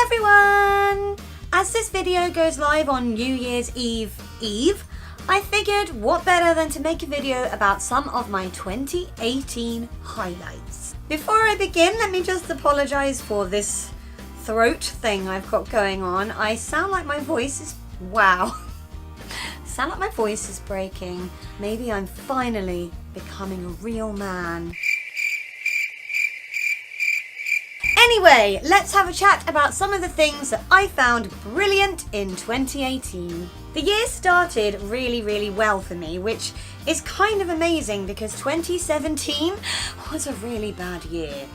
everyone! As this video goes live on New Year's Eve, I figured what better than to make a video about some of my 2018 highlights. Before I begin, let me just apologise for this throat thing I've got going on. I sound like my voice is... wow. Sound like my voice is breaking. Maybe I'm finally becoming a real man. Anyway, let's have a chat about some of the things that I found brilliant in 2018. The year started really well for me, which is kind of amazing because 2017 was a really bad year.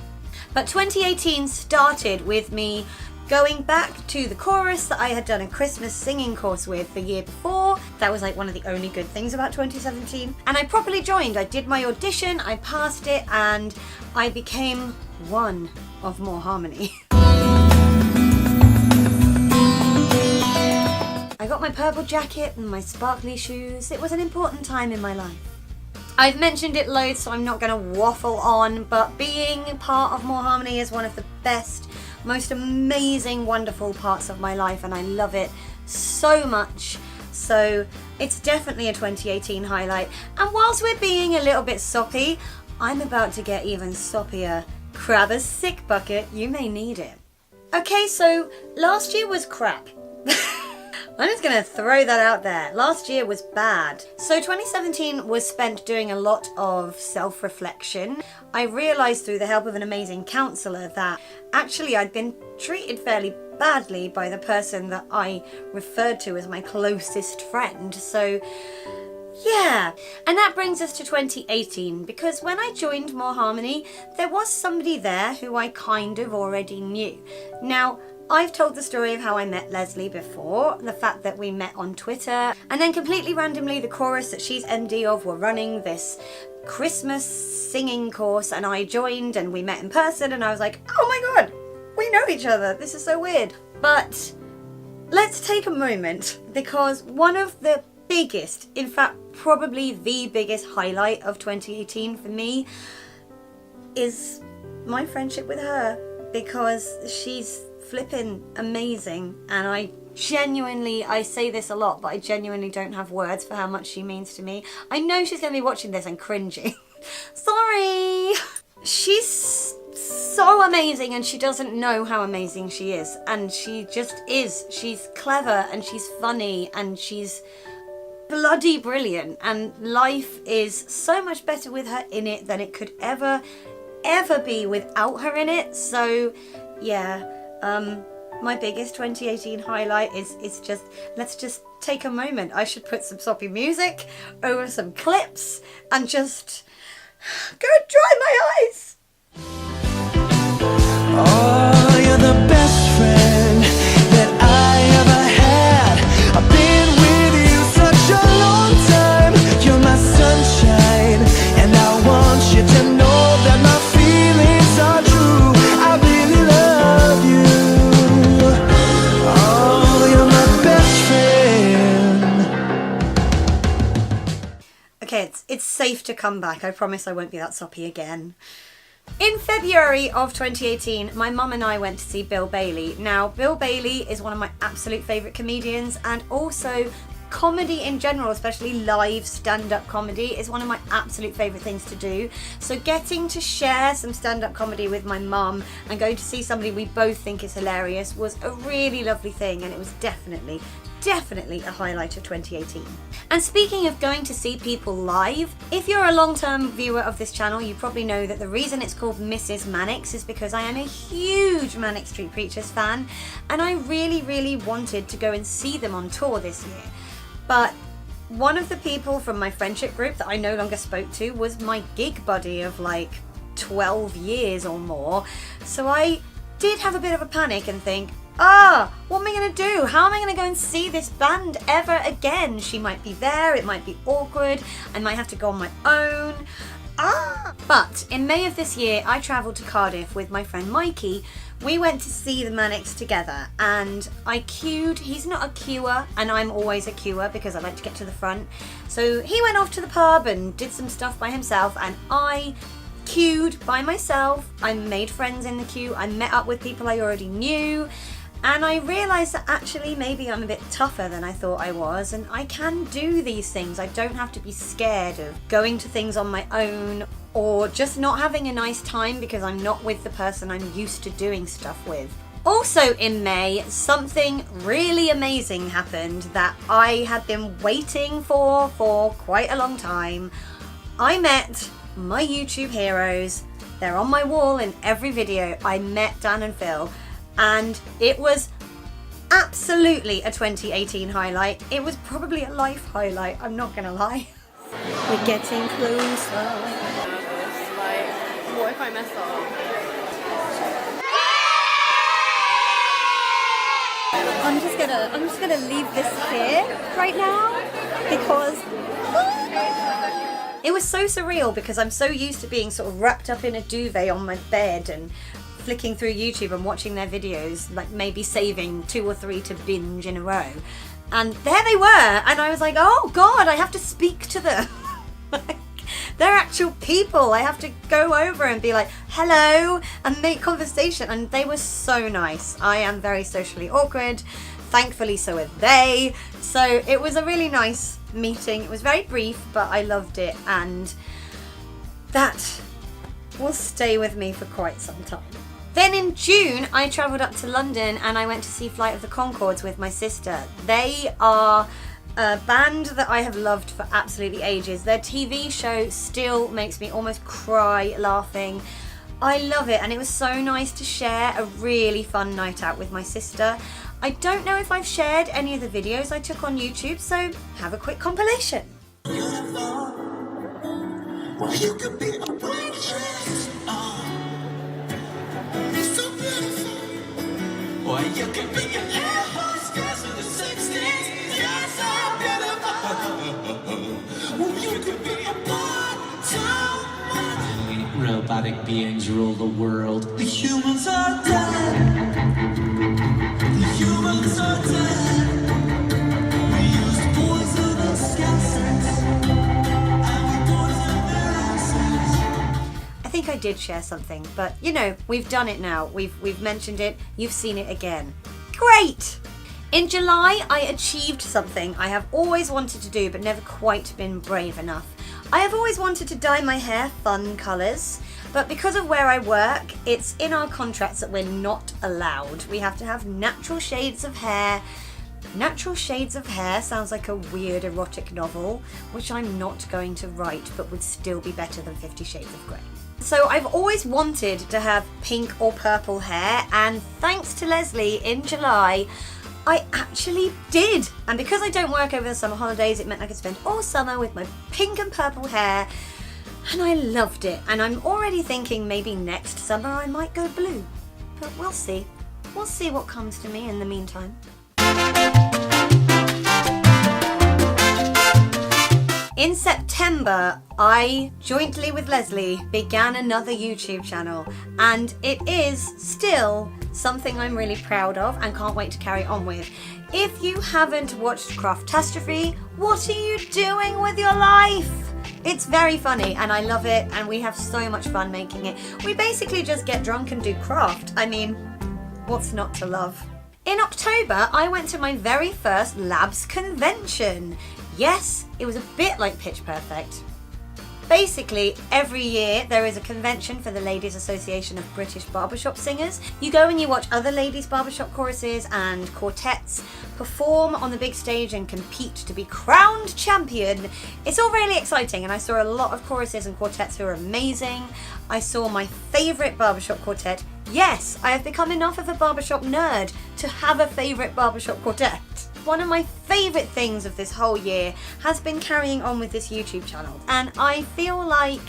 But 2018 started with me going back to the chorus that I had done a Christmas singing course with the year before. That was like one of the only good things about 2017. And I properly joined. I did my audition, I passed it, and I became one of MrsManics. I got my purple jacket and my sparkly shoes. It was an important time in my life. I've mentioned it loads, so I'm not going to waffle on, but being part of MrsManics is one of the best, most amazing, wonderful parts of my life, and I love it so much. So it's definitely a 2018 highlight. And whilst we're being a little bit soppy, I'm about to get even soppier. Grab a sick bucket, you may need it. Okay, so last year was crap. I'm just going to throw that out there. Last year was bad. So 2017 was spent doing a lot of self-reflection. I realised through the help of an amazing counsellor that actually I'd been treated fairly badly by the person that I referred to as my closest friend. So yeah, and that brings us to 2018, because when I joined MrsManics, there was somebody there who I kind of already knew. Now, I've told the story of how I met Leslie before, the fact that we met on Twitter, and then completely randomly the chorus that she's MD of were running this Christmas singing course, and I joined and we met in person, and I was like, oh my god, we know each other, this is so weird. But let's take a moment, because one of the biggest, in fact probably the biggest highlight of 2018 for me is my friendship with her, because she's flipping amazing, and I say this a lot, but I genuinely don't have words for how much she means to me. I know she's going to be watching this and cringing. Sorry! She's so amazing, and she doesn't know how amazing she is, and she just is. She's clever and she's funny and she's bloody brilliant, and life is so much better with her in it than it could ever be without her in it. So yeah, my biggest 2018 highlight is just, let's just take a moment. I should put some soppy music over some clips and just go dry my eyes. Oh, you're the best friend that I ever had. I've been with you such a long time. You're my sunshine, and I want you to know that my feelings are true. I really love you. Oh, you're my best friend. Okay, it's safe to come back. I promise I won't be that soppy again. In February of 2018, my mum and I went to see Bill Bailey. Now, Bill Bailey is one of my absolute favourite comedians, and also comedy in general, especially live stand-up comedy, is one of my absolute favourite things to do. So getting to share some stand-up comedy with my mum and going to see somebody we both think is hilarious was a really lovely thing, and it was definitely a highlight of 2018. And speaking of going to see people live, if you're a long-term viewer of this channel, you probably know that the reason it's called MrsManics is because I am a huge Manic Street Preachers fan, and I really wanted to go and see them on tour this year. But one of the people from my friendship group that I no longer spoke to was my gig buddy of like 12 years or more, so I did have a bit of a panic and think, what am I going to do? How am I going to go and see this band ever again? She might be there, it might be awkward, I might have to go on my own. But in May of this year, I travelled to Cardiff with my friend Mikey. We went to see the Manics together, and I queued. He's not a queuer, and I'm always a queuer because I like to get to the front. So he went off to the pub and did some stuff by himself, and I queued by myself. I made friends in the queue. I met up with people I already knew. And I realised that actually maybe I'm a bit tougher than I thought I was, and I can do these things. I don't have to be scared of going to things on my own or just not having a nice time because I'm not with the person I'm used to doing stuff with. Also in May, something really amazing happened that I had been waiting for quite a long time. I met my YouTube heroes. They're on my wall in every video. I met Dan and Phil, and it was absolutely a 2018 highlight. It was probably a life highlight, I'm not gonna lie. We're getting closer. Like, what if I mess up? I'm just gonna leave this here right now because it was so surreal, because I'm so used to being sort of wrapped up in a duvet on my bed and flicking through YouTube and watching their videos, like maybe saving 2 or 3 to binge in a row. And there they were, and I was like, oh God, I have to speak to them. They're actual people. I have to go over and be like, hello, and make conversation. And they were so nice. I am very socially awkward. Thankfully, so are they. So it was a really nice meeting. It was very brief, but I loved it. And that will stay with me for quite some time. Then in June, I travelled up to London and I went to see Flight of the Conchords with my sister. They are a band that I have loved for absolutely ages. Their TV show still makes me almost cry laughing. I love it, and it was so nice to share a really fun night out with my sister. I don't know if I've shared any of the videos I took on YouTube, so have a quick compilation. Well, you could be a waitress. You're so beautiful. Or you could be an air hostess in the 60s. You're so beautiful. Well, you could be a part-time robotic beings rule the world. The humans are dead. The humans are dead. We used poisonous gases. I think I did share something, but you know, we've done it now. We've mentioned it. You've seen it again. Great! In July, I achieved something I have always wanted to do, but never quite been brave enough. I have always wanted to dye my hair fun colours, but because of where I work, it's in our contracts that we're not allowed. We have to have natural shades of hair. Natural Shades of Hair sounds like a weird erotic novel, which I'm not going to write, but would still be better than 50 Shades of Grey. So I've always wanted to have pink or purple hair, and thanks to Leslie, in July, I actually did. And because I don't work over the summer holidays, it meant I could spend all summer with my pink and purple hair, and I loved it. And I'm already thinking maybe next summer I might go blue, but we'll see. We'll see what comes to me in the meantime. In September, I, jointly with Leslie, began another YouTube channel, and it is still something I'm really proud of and can't wait to carry on with. If you haven't watched Craftastrophe, what are you doing with your life? It's very funny and I love it, and we have so much fun making it. We basically just get drunk and do craft. I mean, what's not to love? In October, I went to my very first Labs convention. Yes, it was a bit like Pitch Perfect. Basically, every year there is a convention for the Ladies Association of British Barbershop Singers. You go and you watch other ladies' barbershop choruses and quartets perform on the big stage and compete to be crowned champion. It's all really exciting, and I saw a lot of choruses and quartets who are amazing. I saw my favourite barbershop quartet. Yes, I have become enough of a barbershop nerd to have a favourite barbershop quartet. One of my favourite things of this whole year has been carrying on with this YouTube channel, and I feel like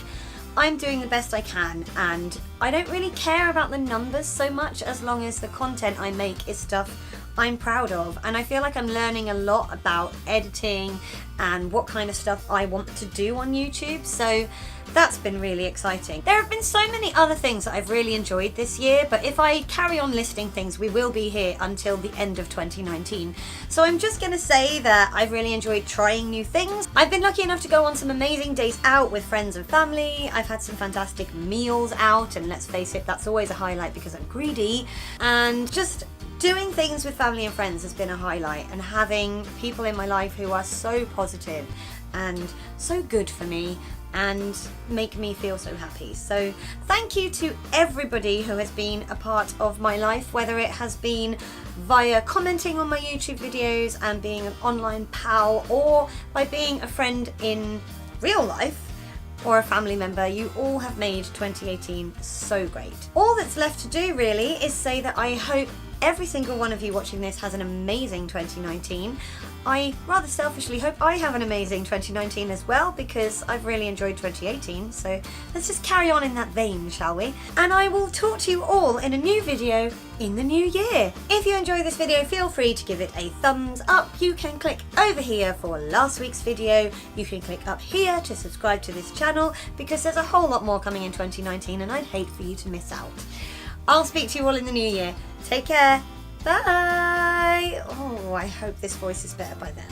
I'm doing the best I can, and I don't really care about the numbers so much as long as the content I make is stuff I'm proud of. And I feel like I'm learning a lot about editing and what kind of stuff I want to do on YouTube, so that's been really exciting. There have been so many other things that I've really enjoyed this year, but if I carry on listing things, we will be here until the end of 2019. So I'm just gonna say that I've really enjoyed trying new things. I've been lucky enough to go on some amazing days out with friends and family. I've had some fantastic meals out, and let's face it, that's always a highlight because I'm greedy. And just Doing things with family and friends has been a highlight, and having people in my life who are so positive and so good for me and make me feel so happy. So thank you to everybody who has been a part of my life, whether it has been via commenting on my YouTube videos and being an online pal, or by being a friend in real life or a family member. You all have made 2018 so great. All that's left to do really is say that I hope every single one of you watching this has an amazing 2019. I rather selfishly hope I have an amazing 2019 as well, because I've really enjoyed 2018, so let's just carry on in that vein, shall we? And I will talk to you all in a new video in the new year. If you enjoy this video, feel free to give it a thumbs up. You can click over here for last week's video. You can click up here to subscribe to this channel, because there's a whole lot more coming in 2019 and I'd hate for you to miss out. I'll speak to you all in the new year. Take care. Bye. Oh, I hope this voice is better by then.